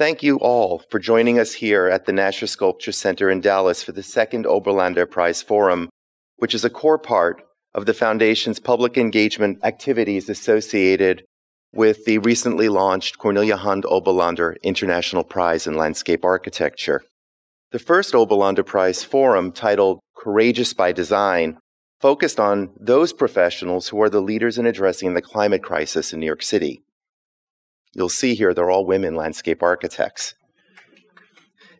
Thank you all for joining us here at the Nasher Sculpture Center in Dallas for the second Oberlander Prize Forum, which is a core part of the Foundation's public engagement activities associated with the recently launched Cornelia Hahn Oberlander International Prize in Landscape Architecture. The first Oberlander Prize Forum, titled Courageous by Design, focused on those professionals who are the leaders in addressing the climate crisis in New York City. You'll see here they're all women landscape architects.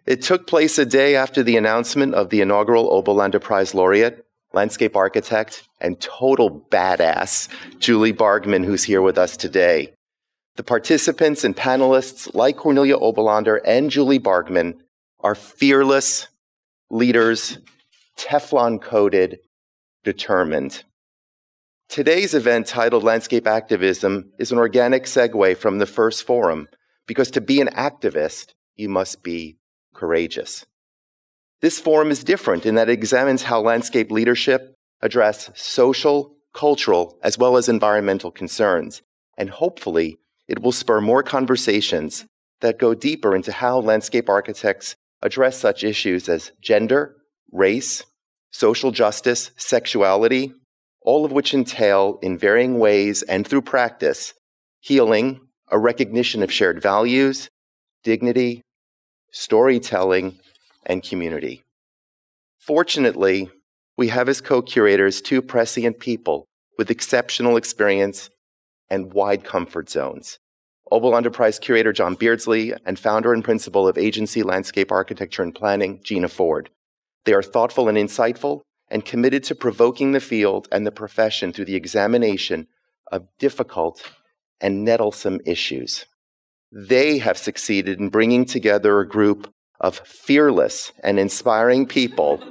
It took place a day after the announcement of the inaugural Oberlander Prize laureate, landscape architect, and total badass, Julie Bargmann, who's here with us today. The participants and panelists, like Cornelia Oberlander and Julie Bargmann, are fearless leaders, Teflon-coated, determined. Today's event, titled Landscape Activism, is an organic segue from the first forum, because to be an activist, you must be courageous. This forum is different in that it examines how landscape leadership address social, cultural, as well as environmental concerns, and hopefully it will spur more conversations that go deeper into how landscape architects address such issues as gender, race, social justice, sexuality, all of which entail, in varying ways and through practice, healing, a recognition of shared values, dignity, storytelling, and community. Fortunately, we have as co-curators two prescient people with exceptional experience and wide comfort zones. Oberlander Prize curator John Beardsley and founder and principal of Agency Landscape Architecture and Planning, Gina Ford. They are thoughtful and insightful and committed to provoking the field and the profession through the examination of difficult and nettlesome issues. They have succeeded in bringing together a group of fearless and inspiring people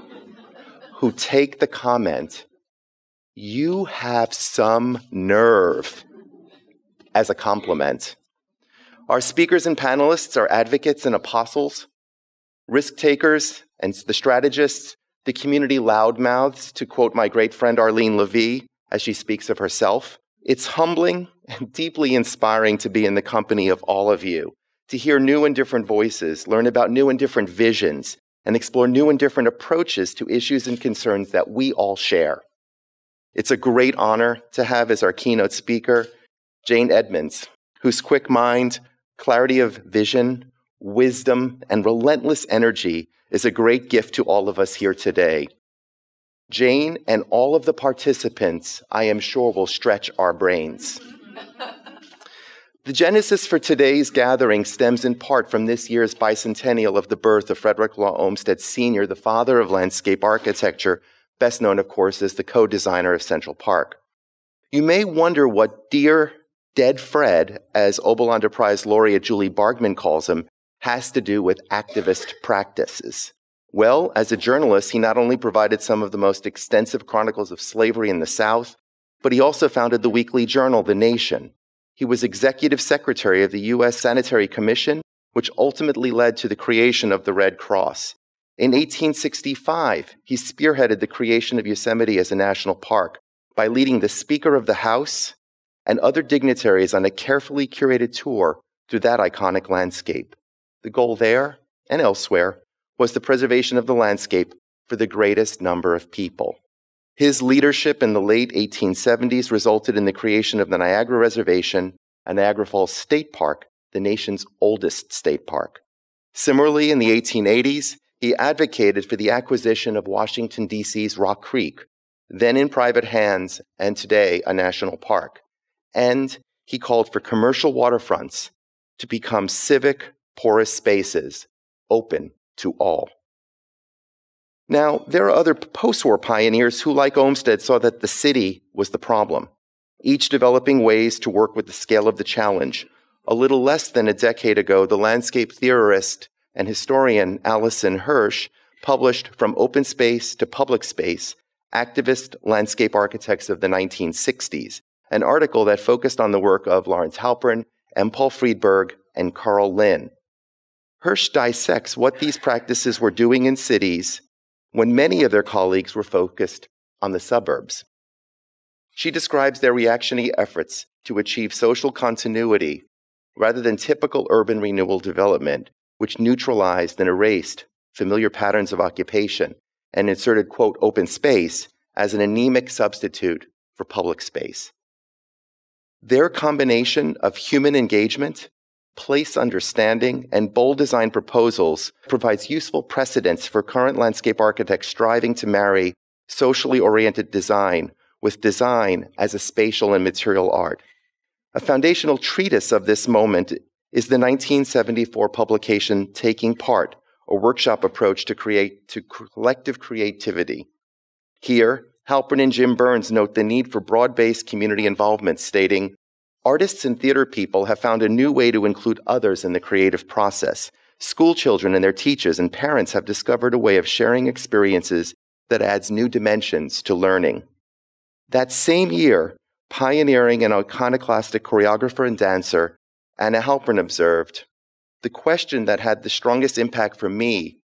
who take the comment, "You have some nerve," as a compliment. Our speakers and panelists are advocates and apostles, risk takers and the strategists, the community loudmouths, to quote my great friend Arlene Levy as she speaks of herself. It's humbling and deeply inspiring to be in the company of all of you, to hear new and different voices, learn about new and different visions, and explore new and different approaches to issues and concerns that we all share. It's a great honor to have as our keynote speaker Jane Edmonds, whose quick mind, clarity of vision, wisdom, and relentless energy is a great gift to all of us here today. Jane and all of the participants, I am sure, will stretch our brains. The genesis for today's gathering stems in part from this year's bicentennial of the birth of Frederick Law Olmsted Sr., the father of landscape architecture, best known, of course, as the co-designer of Central Park. You may wonder what dear dead Fred, as Oberlander Prize laureate Julie Bargmann calls him, has to do with activist practices. Well, as a journalist, he not only provided some of the most extensive chronicles of slavery in the South, but he also founded the weekly journal, The Nation. He was executive secretary of the U.S. Sanitary Commission, which ultimately led to the creation of the Red Cross. In 1865, he spearheaded the creation of Yosemite as a national park by leading the Speaker of the House and other dignitaries on a carefully curated tour through that iconic landscape. The goal there and elsewhere was the preservation of the landscape for the greatest number of people. His leadership in the late 1870s resulted in the creation of the Niagara Reservation, a Niagara Falls State Park, the nation's oldest state park. Similarly, in the 1880s, he advocated for the acquisition of Washington, D.C.'s Rock Creek, then in private hands and today a national park. And he called for commercial waterfronts to become civic, porous spaces, open to all. Now, there are other post-war pioneers who, like Olmsted, saw that the city was the problem, each developing ways to work with the scale of the challenge. A little less than a decade ago, the landscape theorist and historian Alison Hirsch published From Open Space to Public Space, Activist Landscape Architects of the 1960s, an article that focused on the work of Lawrence Halpern, M. Paul Friedberg, and Carl Lynn. Hirsch dissects what these practices were doing in cities when many of their colleagues were focused on the suburbs. She describes their reactionary efforts to achieve social continuity rather than typical urban renewal development, which neutralized and erased familiar patterns of occupation and inserted, quote, open space as an anemic substitute for public space. Their combination of human engagement, place understanding, and bold design proposals provides useful precedents for current landscape architects striving to marry socially oriented design with design as a spatial and material art. A foundational treatise of this moment is the 1974 publication Taking Part, a workshop approach to collective creativity. Here, Halpern and Jim Burns note the need for broad-based community involvement, stating, "Artists and theater people have found a new way to include others in the creative process. School children and their teachers and parents have discovered a way of sharing experiences that adds new dimensions to learning." That same year, pioneering and iconoclastic choreographer and dancer, Anna Halpern observed, "The question that had the strongest impact for me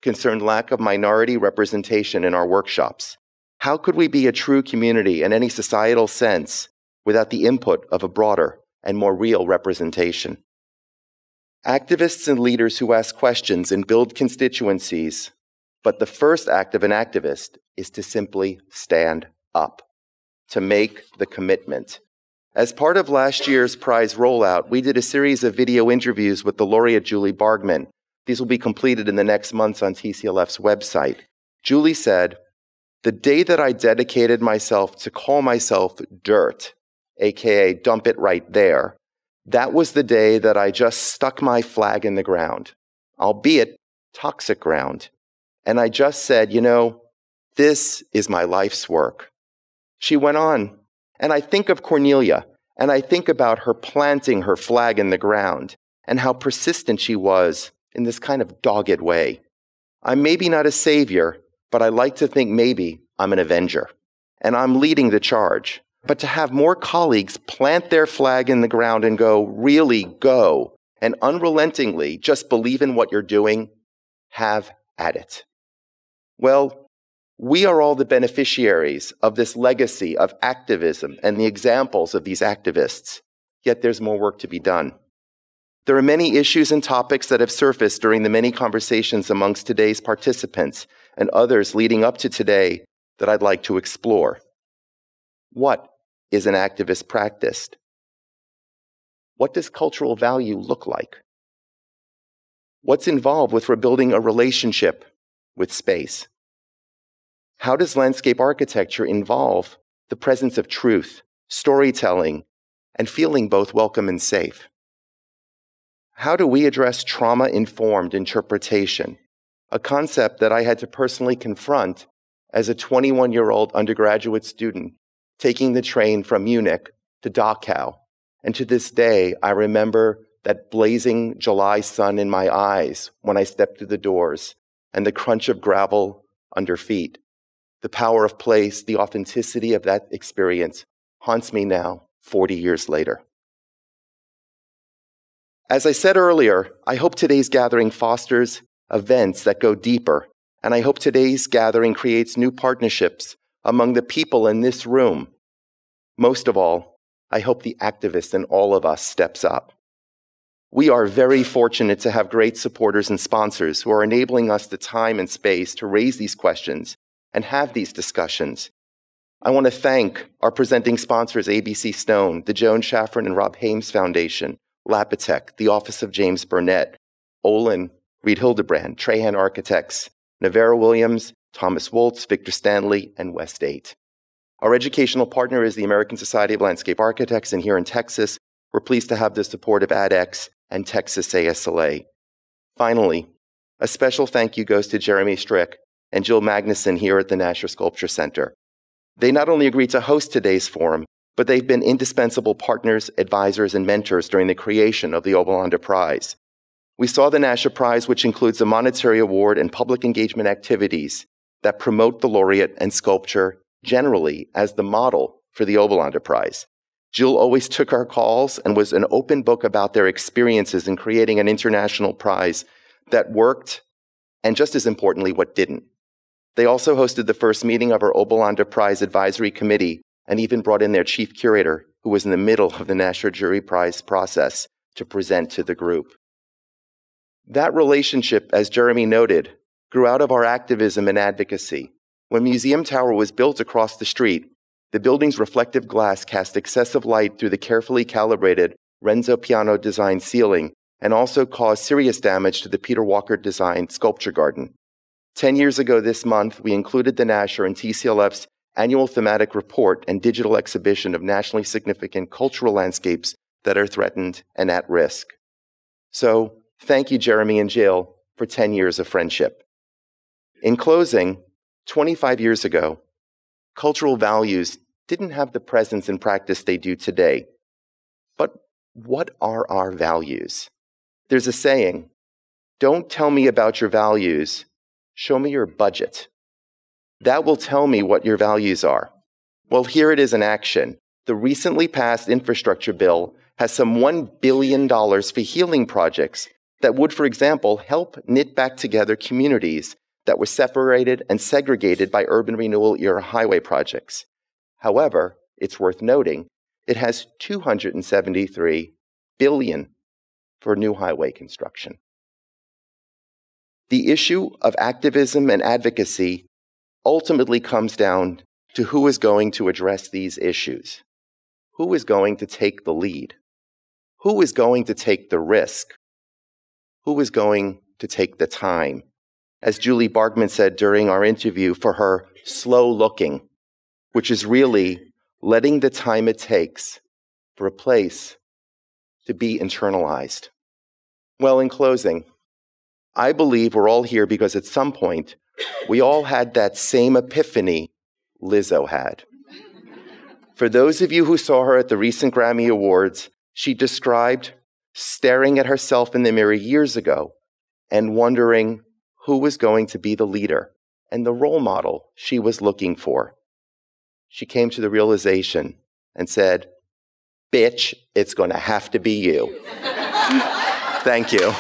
concerned lack of minority representation in our workshops. How could we be a true community in any societal sense without the input of a broader and more real representation?" Activists and leaders who ask questions and build constituencies, but the first act of an activist is to simply stand up, to make the commitment. As part of last year's prize rollout, we did a series of video interviews with the laureate Julie Bargmann. These will be completed in the next months on TCLF's website. Julie said, "The day that I dedicated myself to call myself dirt, aka dump it right there, that was the day that I just stuck my flag in the ground, albeit toxic ground. And I just said, this is my life's work." She went on, "And I think of Cornelia, and I think about her planting her flag in the ground, and how persistent she was in this kind of dogged way. I'm maybe not a savior, but I like to think maybe I'm an avenger, and I'm leading the charge. But to have more colleagues plant their flag in the ground and really go, and unrelentingly just believe in what you're doing, have at it." Well, we are all the beneficiaries of this legacy of activism and the examples of these activists, yet there's more work to be done. There are many issues and topics that have surfaced during the many conversations amongst today's participants and others leading up to today that I'd like to explore. What is an activist practice? What does cultural value look like? What's involved with rebuilding a relationship with space? How does landscape architecture involve the presence of truth, storytelling, and feeling both welcome and safe? How do we address trauma-informed interpretation, a concept that I had to personally confront as a 21-year-old undergraduate student taking the train from Munich to Dachau? And to this day, I remember that blazing July sun in my eyes when I stepped through the doors and the crunch of gravel under feet. The power of place, the authenticity of that experience haunts me now, 40 years later. As I said earlier, I hope today's gathering fosters events that go deeper, and I hope today's gathering creates new partnerships among the people in this room. Most of all, I hope the activist in all of us steps up. We are very fortunate to have great supporters and sponsors who are enabling us the time and space to raise these questions and have these discussions. I want to thank our presenting sponsors, ABC Stone, the Joan Shaffron and Rob Hames Foundation, Lapitech, the Office of James Burnett, Olin, Reed Hildebrand, Trahan Architects, Navarro Williams, Thomas Woltz, Victor Stanley, and West 8. Our educational partner is the American Society of Landscape Architects, and here in Texas, we're pleased to have the support of ADX and Texas ASLA. Finally, a special thank you goes to Jeremy Strick and Jill Magnuson here at the Nasher Sculpture Center. They not only agreed to host today's forum, but they've been indispensable partners, advisors, and mentors during the creation of the Oberlander Prize. We saw the Nasher Prize, which includes a monetary award and public engagement activities that promote the laureate and sculpture generally as the model for the Oberlander Prize. Jill always took our calls and was an open book about their experiences in creating an international prize that worked, and just as importantly, what didn't. They also hosted the first meeting of our Oberlander Prize Advisory Committee and even brought in their chief curator, who was in the middle of the Nasher Jury Prize process, to present to the group. That relationship, as Jeremy noted, grew out of our activism and advocacy. When Museum Tower was built across the street, the building's reflective glass cast excessive light through the carefully calibrated Renzo Piano designed ceiling and also caused serious damage to the Peter Walker designed sculpture garden. 10 years ago this month, we included the Nasher in TCLF's annual thematic report and digital exhibition of nationally significant cultural landscapes that are threatened and at risk. So, thank you, Jeremy and Jill, for 10 years of friendship. In closing, 25 years ago, cultural values didn't have the presence and practice they do today. But what are our values? There's a saying, don't tell me about your values, show me your budget. That will tell me what your values are. Well, here it is in action. The recently passed infrastructure bill has some $1 billion for healing projects that would, for example, help knit back together communities that were separated and segregated by urban renewal era highway projects. However, it's worth noting, it has $273 billion for new highway construction. The issue of activism and advocacy ultimately comes down to who is going to address these issues. Who is going to take the lead? Who is going to take the risk? Who is going to take the time? As Julie Bargmann said during our interview, for her slow looking, which is really letting the time it takes for a place to be internalized. Well, in closing, I believe we're all here because at some point, we all had that same epiphany Lizzo had. For those of you who saw her at the recent Grammy Awards, she described staring at herself in the mirror years ago and wondering who was going to be the leader and the role model she was looking for. She came to the realization and said, "Bitch, it's going to have to be you." Thank you.